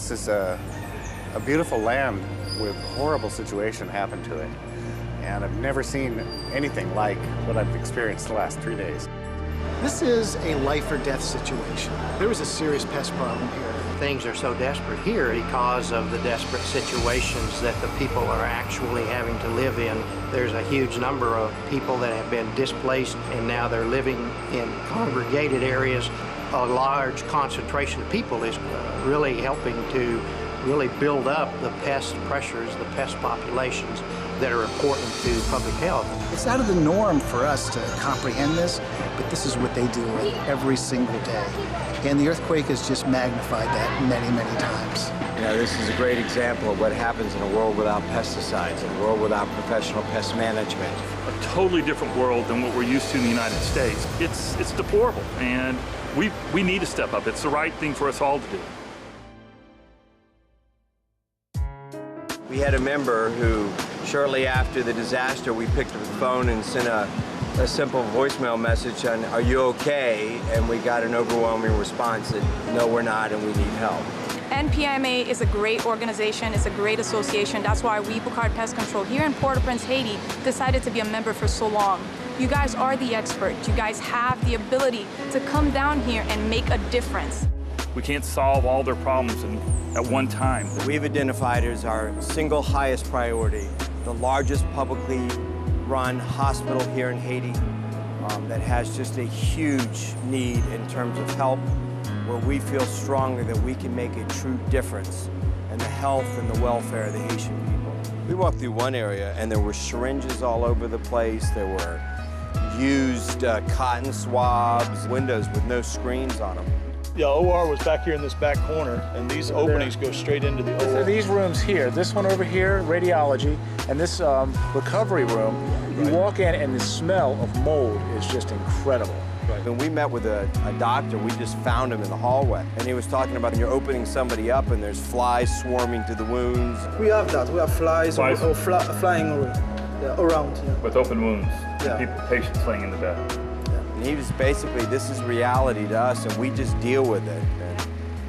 This is a beautiful land with horrible situation happen to it. And I've never seen anything like what I've experienced the last 3 days. This is a life or death situation. There was a serious pest problem here. Things are so desperate here because of the desperate situations that the people are actually having to live in. There's a huge number of people that have been displaced and now they're living in congregated areas. A large concentration of people is really helping to really build up the pest pressures, the pest populations that are important to public health. It's out of the norm for us to comprehend this, but this is what they deal with every single day. And the earthquake has just magnified that many, many times. You know, this is a great example of what happens in a world without pesticides, a world without professional pest management. A totally different world than what we're used to in the United States. It's deplorable, and we need to step up. It's the right thing for us all to do. We had a member who, shortly after the disaster, we picked up the phone and sent a simple voicemail message on, "Are you okay?" And we got an overwhelming response that, "No, we're not, and we need help." NPMA is a great organization, it's a great association. That's why we, Picard Pest Control, here in Port-au-Prince, Haiti, decided to be a member for so long. You guys are the experts. You guys have the ability to come down here and make a difference. We can't solve all their problems at one time. We've identified as our single highest priority the largest publicly run hospital here in Haiti that has just a huge need in terms of help, where we feel strongly that we can make a true difference in the health and the welfare of the Haitian people. We walked through one area and there were syringes all over the place. There were used cotton swabs, windows with no screens on them. Yeah, OR was back here in this back corner, and these openings go straight into the OR. These rooms here, this one over here, radiology, and this recovery room, you walk in and the smell of mold is just incredible. When we met with a doctor, we just found him in the hallway, and he was talking about you're opening somebody up and there's flies swarming to the wounds. We have that. We have flies or flying around. Yeah. With open wounds, Yeah. patients laying in the bed. And he was basically, this is reality to us, and we just deal with it. And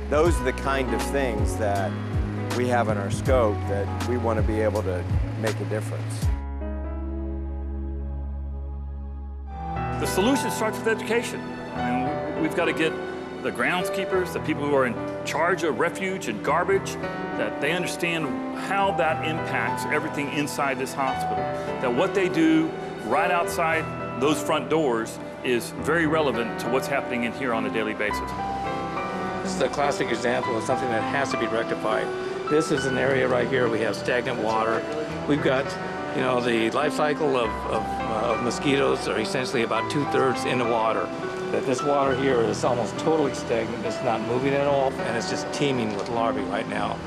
those are the kind of things that we have in our scope that we want to be able to make a difference. The solution starts with education. I mean, we've got to get the groundskeepers, the people who are in charge of refuge and garbage, that they understand how that impacts everything inside this hospital. That what they do right outside those front doors is very relevant to what's happening in here on a daily basis. This is a classic example of something that has to be rectified. This is an area right here, we have stagnant water. We've got, you know, the life cycle of mosquitoes are essentially about 2/3 in the water. That this water here is almost totally stagnant, it's not moving at all, and it's just teeming with larvae right now.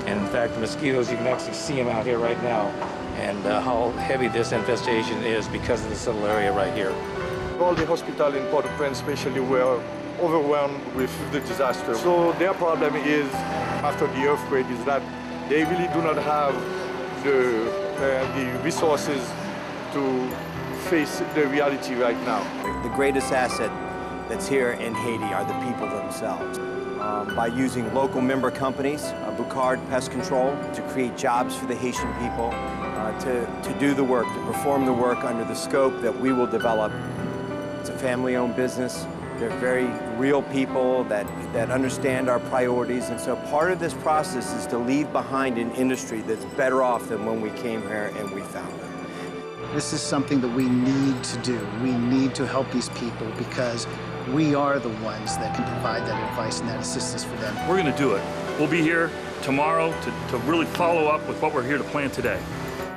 And in fact, the mosquitoes, you can actually see them out here right now, and how heavy this infestation is because of this little area right here. All the hospitals in Port-au-Prince especially were overwhelmed with the disaster. So their problem is, after the earthquake, is that they really do not have the resources to face the reality right now. The greatest asset that's here in Haiti are the people themselves. By using local member companies, Picard Pest Control, to create jobs for the Haitian people, to do the work, to perform the work under the scope that we will develop. It's a family-owned business. They're very real people that understand our priorities, and so part of this process is to leave behind an industry that's better off than when we came here and we found it. This is something that we need to do. We need to help these people because we are the ones that can provide that advice and that assistance for them. We're going to do it. We'll be here tomorrow to really follow up with what we're here to plan today.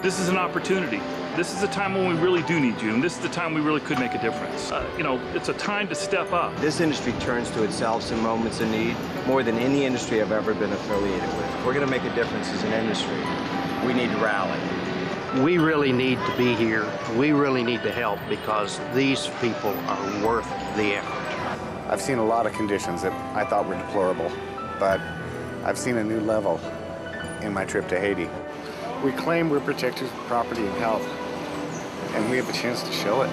This is an opportunity. This is a time when we really do need you, and this is the time we really could make a difference. You know, it's a time to step up. This industry turns to itself in moments of need more than any industry I've ever been affiliated with. If we're going to make a difference as an industry, we need to rally. We really need to be here. We really need to help because these people are worth the effort. I've seen a lot of conditions that I thought were deplorable, but I've seen a new level in my trip to Haiti. We claim we're protectors of property and health, and we have a chance to show it.